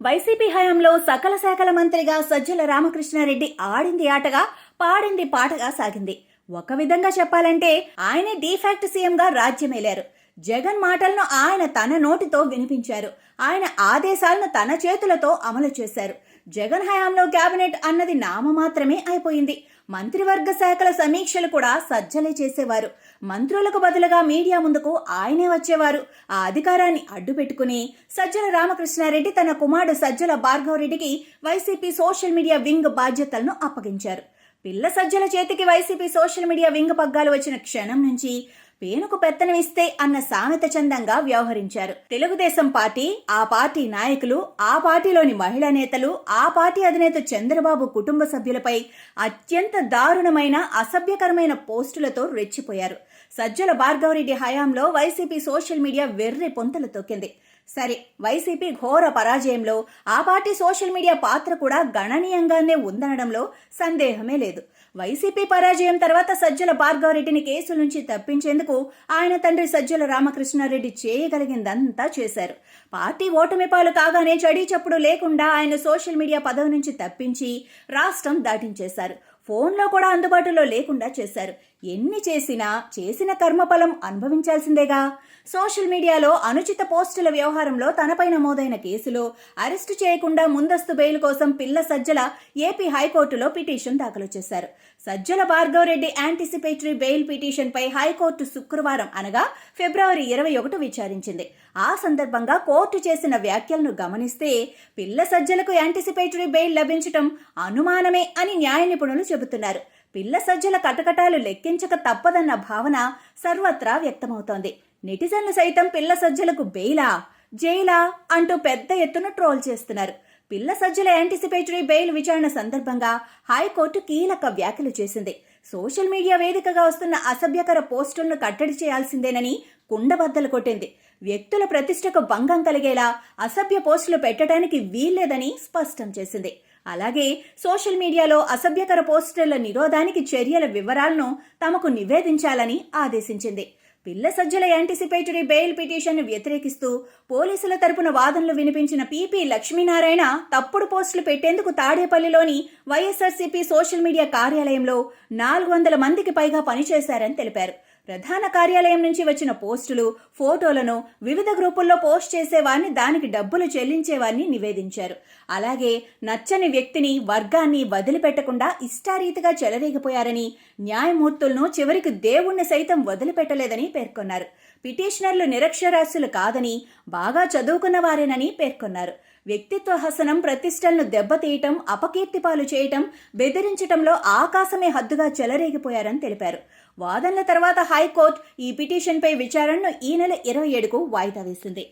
YCP హయాంలో సకల శాఖల మంత్రిగా సజ్జల రామకృష్ణారెడ్డి ఆడింది ఆటగా పాడింది పాటగా సాగింది. ఒక విధంగా చెప్పాలంటే ఆయనే డీఫాక్ట్ సీఎంగా రాజ్యమేలారు. జగన్ మాటలను ఆయన తన నోటితో వినిపించారు. ఆయన ఆదేశాలను తన చేతులతో అమలు చేశారు. జగన్ హయాంలో కేబినెట్ అన్నది నామమాత్రమే అయిపోయింది. మంత్రివర్గ శాఖల సమీక్షలు కూడా సజ్జలే చేసేవారు. మంత్రులకు బదులుగా మీడియా ముందుకు ఆయనే వచ్చేవారు. ఆ అధికారాన్ని అడ్డుపెట్టుకుని సజ్జల రామకృష్ణారెడ్డి తన కుమారుడు సజ్జల భార్గవరెడ్డికి వైసీపీ సోషల్ మీడియా వింగ్ బాధ్యతలను అప్పగించారు. పిల్ల సజ్జల చేతికి వైసీపీ సోషల్ మీడియా వింగ్ పగ్గాలు వచ్చిన క్షణం నుంచి పేనుకు పెత్తనం ఇస్తే అన్న సామెత చందంగా వ్యవహరించారు. తెలుగుదేశం పార్టీ, ఆ పార్టీ నాయకులు, ఆ పార్టీలోని మహిళా నేతలు, ఆ పార్టీ అధినేత చంద్రబాబు కుటుంబ సభ్యులపై అత్యంత దారుణమైన అసభ్యకరమైన పోస్టులతో రెచ్చిపోయారు. సజ్జల భార్గవరెడ్డి హయాంలో వైసీపీ సోషల్ మీడియా వెర్రి పొంతలు తొక్కింది. సరే, వైసీపీ ఘోర పరాజయంలో ఆ పార్టీ సోషల్ మీడియా పాత్ర కూడా గణనీయంగానే ఉందనడంలో సందేహమే లేదు. వైసీపీ పరాజయం తర్వాత సజ్జల భార్గవరెడ్డిని కేసుల నుంచి తప్పించేందుకు ఆయన తండ్రి సజ్జల రామకృష్ణారెడ్డి చేయగలిగిందంతా చేశారు. పార్టీ ఓటమి పాలు కాగానే చడీ చప్పుడు లేకుండా ఆయన సోషల్ మీడియా పదవి నుంచి తప్పించి రాష్ట్రం దాటించేశారు. ఫోన్లో కూడా అందుబాటులో లేకుండా చేశారు. ఎన్ని చేసినా చేసిన కర్మఫలం అనుభవించాల్సిందేగా. సోషల్ మీడియాలో అనుచిత పోస్టుల వ్యవహారంలో తనపై నమోదైన కేసులో అరెస్టు చేయకుండా ముందస్తు బెయిల్ కోసం పిల్ల సజ్జల ఏపీ హైకోర్టులో పిటిషన్ దాఖలు చేశారు. సజ్జల భార్గవరెడ్డి యాంటిసిపేటరీ బెయిల్ పిటిషన్పై హైకోర్టు శుక్రవారం అనగా ఫిబ్రవరి 21 విచారించింది. ఆ సందర్భంగా కోర్టు చేసిన వ్యాఖ్యలను గమనిస్తే పిల్ల సజ్జలకు యాంటిసిపేటరీ బెయిల్ లభించటం అనుమానమే అని న్యాయ నిపుణులు చెబుతున్నారు. పిల్ల సజ్జల కటకటాలు లెక్కించక తప్పదన్న భావన సర్వత్రా వ్యక్తమవుతోంది. నెటిజన్లు సైతం పిల్ల సజ్జలకు బెయిలా, జైలా అంటూ పెద్ద ఎత్తున ట్రోల్ చేస్తున్నారు. పిల్ల సజ్జల యాంటిసిపేటరీ బెయిల్ విచారణ సందర్భంగా హైకోర్టు కీలక వ్యాఖ్యలు చేసింది. సోషల్ మీడియా వేదికగా వస్తున్న అసభ్యకర పోస్టులను కట్టడి చేయాల్సిందేనని కుండబద్దలు కొట్టింది. వ్యక్తుల ప్రతిష్టకు భంగం కలిగేలా అసభ్య పోస్టులు పెట్టడానికి వీల్లేదని స్పష్టం చేసింది. అలాగే సోషల్ మీడియాలో అసభ్యకర పోస్టుల నిరోధానికి చర్యల వివరాలను తమకు నివేదించాలని ఆదేశించింది. పిల్ల సజ్జల యాంటిసిపేటరీ బెయిల్ పిటిషన్ను వ్యతిరేకిస్తూ పోలీసుల తరపున వాదనలు వినిపించిన పీపీ లక్ష్మీనారాయణ తప్పుడు పోస్టులు పెట్టేందుకు తాడేపల్లిలోని వైఎస్ఆర్సీపీ సోషల్ మీడియా కార్యాలయంలో 400 మందికి పైగా పనిచేశారని తెలిపారు. ప్రధాన కార్యాలయం నుంచి వచ్చిన పోస్టులు, ఫోటోలను వివిధ గ్రూపుల్లో పోస్ట్ చేసేవారిని, దానికి డబ్బులు చెల్లించేవారిని నివేదించారు. అలాగే నచ్చని వ్యక్తిని, వర్గాన్ని వదిలిపెట్టకుండా ఇష్టారీతిగా చెలరేగిపోయారని, న్యాయమూర్తులను చివరికి దేవుణ్ణి సైతం వదిలిపెట్టలేదని పేర్కొన్నారు. పిటిషనర్లు నిరక్షరాస్యులు కాదని, బాగా చదువుకున్న వారేనని పేర్కొన్నారు. వ్యక్తిత్వ హసనం, ప్రతిష్టలను దెబ్బతీయటం, అపకీర్తి పాలు చేయటం, బెదిరించటంలో ఆకాశమే హద్దుగా చెలరేగిపోయారని తెలిపారు. వాదనల తర్వాత హైకోర్టు ఈ పిటిషన్పై విచారణను ఈ నెల 27కు వాయిదా వేసింది.